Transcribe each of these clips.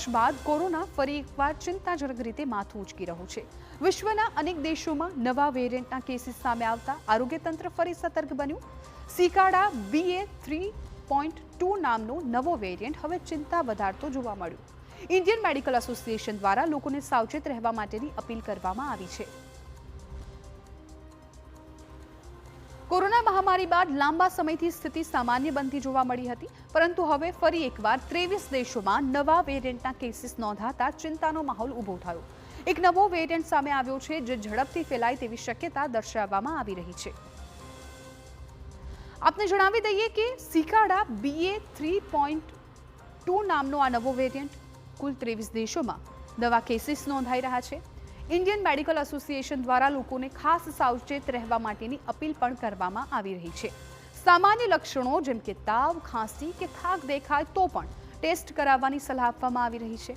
વર્ષ બાદ કોરોના ફરી એકવાર ચિંતાજનક રીતે માથું ઉંચકી રહ્યું છે। વિશ્વના અનેક દેશોમાં નવા વેરિયન્ટના કેસીસ સામે આવતા આરોગ્ય તંત્ર ફરી સતર્ક બન્યું। સિકાડા BA.3.2 નામનો નવો વેરિયન્ટ હવે ચિંતા વધારતો જોવા મળ્યો। ઇન્ડિયન મેડિકલ એસોસિએશન દ્વારા લોકોને સાવચેત રહેવા માટેની અપીલ કરવામાં આવી છે। કોરોના મહામારી બાદ લાંબા સમયથી સ્થિતિ સામાન્ય બનતી જોવા મળી હતી, પરંતુ હવે ફરી એકવાર 23 દેશોમાં નવા વેરિયન્ટના કેસીસ નોંધાતા ચિંતાનો માહોલ ઊભો થયો। એક નવો વેરિયન્ટ સામે આવ્યો છે જે ઝડપથી ફેલાય તેવી શક્યતા દર્શાવવામાં આવી રહી છે। આપને જણાવી દઈએ કે સિકાડા BA.3.2 નામનો આ નવો વેરિયન્ટ કુલ 23 દેશોમાં નવા કેસીસ નોંધાઈ રહ્યા છે। ઇન્ડિયન મેડિકલ એસોસિએશન દ્વારા લોકોને ખાસ સાવચેત રહેવા માટેની અપીલ પણ કરવામાં આવી રહી છે। સામાન્ય લક્ષણો જેમ કે તાવ, ખાંસી કે થાક દેખાય તો પણ ટેસ્ટ કરાવવાની સલાહ આપવામાં આવી રહી છે।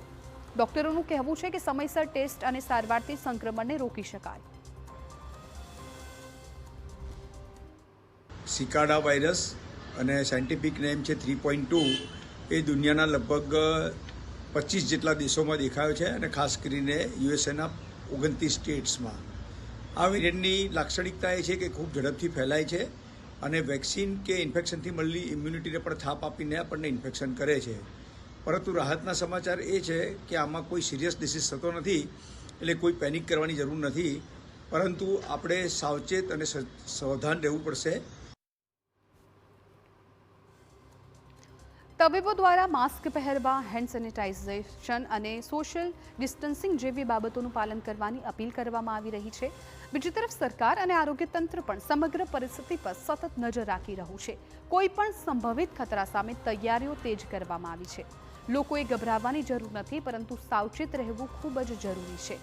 ડોક્ટરોનું કહેવું છે કે સમયસર ટેસ્ટ અને સારવારથી સંક્રમણને રોકી શકાય। સિકાડા વાયરસ અને સાયન્ટિફિક નેમ છે 3.2 એ દુનિયાના લગભગ 25 જેટલા દેશોમાં દેખાયો છે અને ખાસ કરીને યુએસએના 29 સ્ટેટ્સમાં। આ વેરિયન્ટની લાક્ષણિકતા એ છે કે ખૂબ ઝડપથી ફેલાય છે અને વેક્સિન કે ઇન્ફેક્શનથી મળેલી ઇમ્યુનિટીને પણ થાપ આપીને આપણને ઇન્ફેક્શન કરે છે। પરંતુ રાહતના સમાચાર એ છે કે આમાં કોઈ સિરિયસ ડિસીઝ થતો નથી, એટલે કોઈ પેનિક કરવાની જરૂર નથી, પરંતુ આપણે સાવચેત અને સાવધાન રહેવું પડશે। તબીબો દ્વારા માસ્ક પહેરવા, હેન્ડ સેનિટાઇઝેશન અને સોશિયલ ડિસ્ટન્સિંગ જેવી બાબતોનું પાલન કરવાની અપીલ કરવામાં આવી રહી છે। બીજી તરફ સરકાર અને આરોગ્ય તંત્ર પણ સમગ્ર પરિસ્થિતિ પર સતત નજર રાખી રહ્યું છે। કોઈ પણ સંભવિત ખતરા સામે તૈયારીઓ તેજ કરવામાં આવી છે। લોકોએ ગભરાવાની જરૂર નથી, પરંતુ સાવચેત રહેવું ખૂબ જ જરૂરી છે।